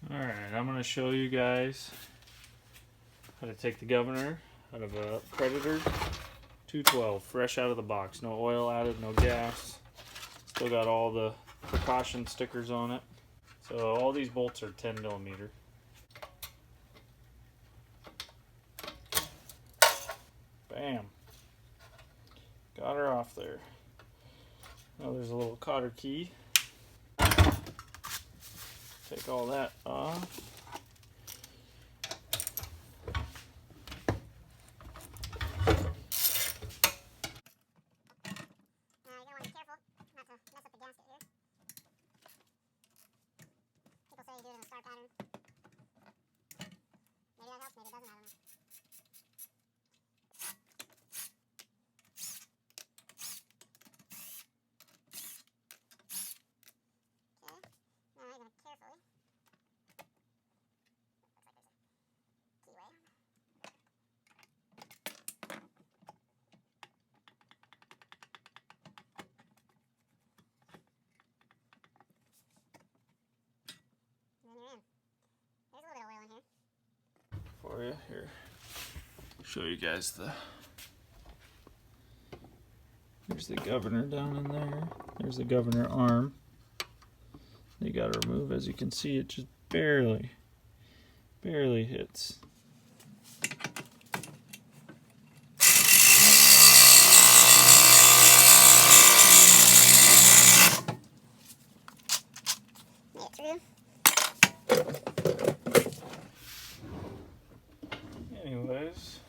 Alright, I'm going to show you guys how to take the governor out of a Predator 212, fresh out of the box. No oil added, no gas. Still got all the precaution stickers on it. So all these bolts are 10 millimeter. Bam. Got her off there. Now there's a little cotter key. Take all that off. Do it in a star pattern. Maybe that helps, maybe it doesn't, I don't know. Okay, now you're going to carefully, looks like there's a keyway. And then you're in. There's a little bit of oil in here. For you here. Show you guys there's the governor down in there. There's the governor arm. You got to remove, as you can see, it just barely hits. Get through. Anyways,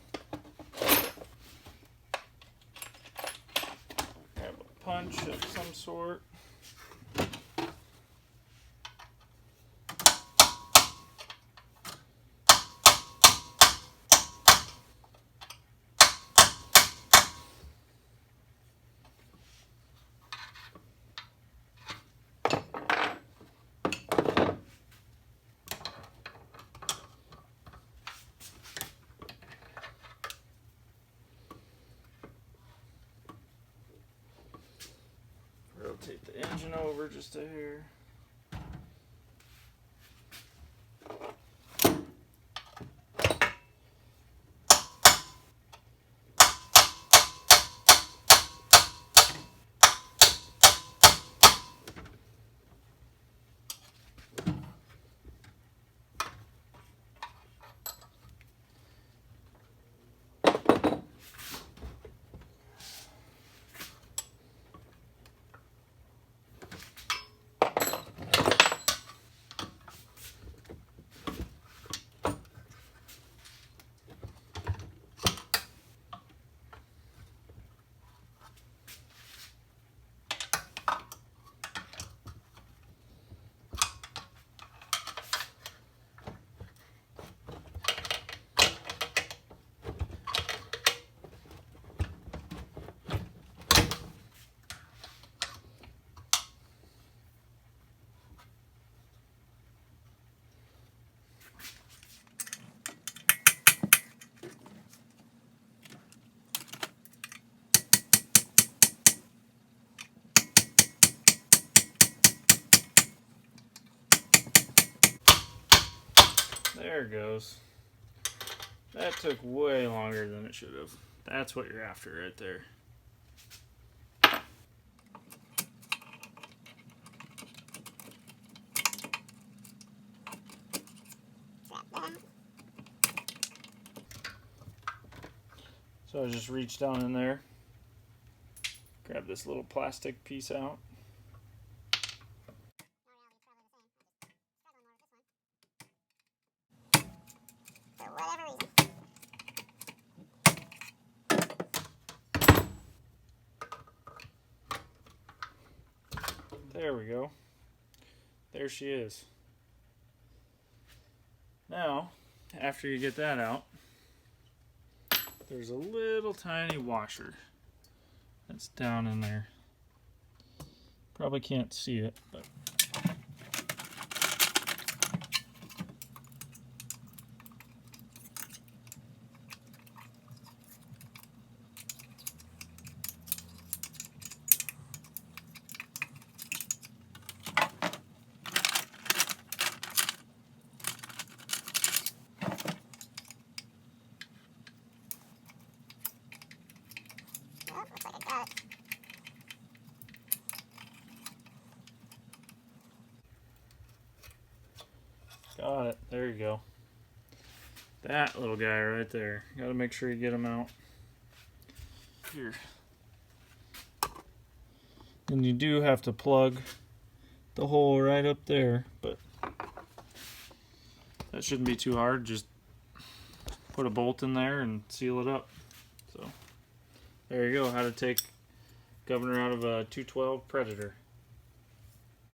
grab a punch of some sort. Rotate the engine over just a hair. There it goes. That took way longer than it should have. That's what you're after right there. So I just reach down in there, grab this little plastic piece out. For whatever reason. There we go. There she is. Now, after you get that out, there's a little tiny washer that's down in there. Probably can't see it, but Got it. There you go. That little guy right there. Gotta make sure you get him out. Here. And you do have to plug the hole right up there, but that shouldn't be too hard. Just put a bolt in there and seal it up. So there you go. How to take governor out of a 212 Predator.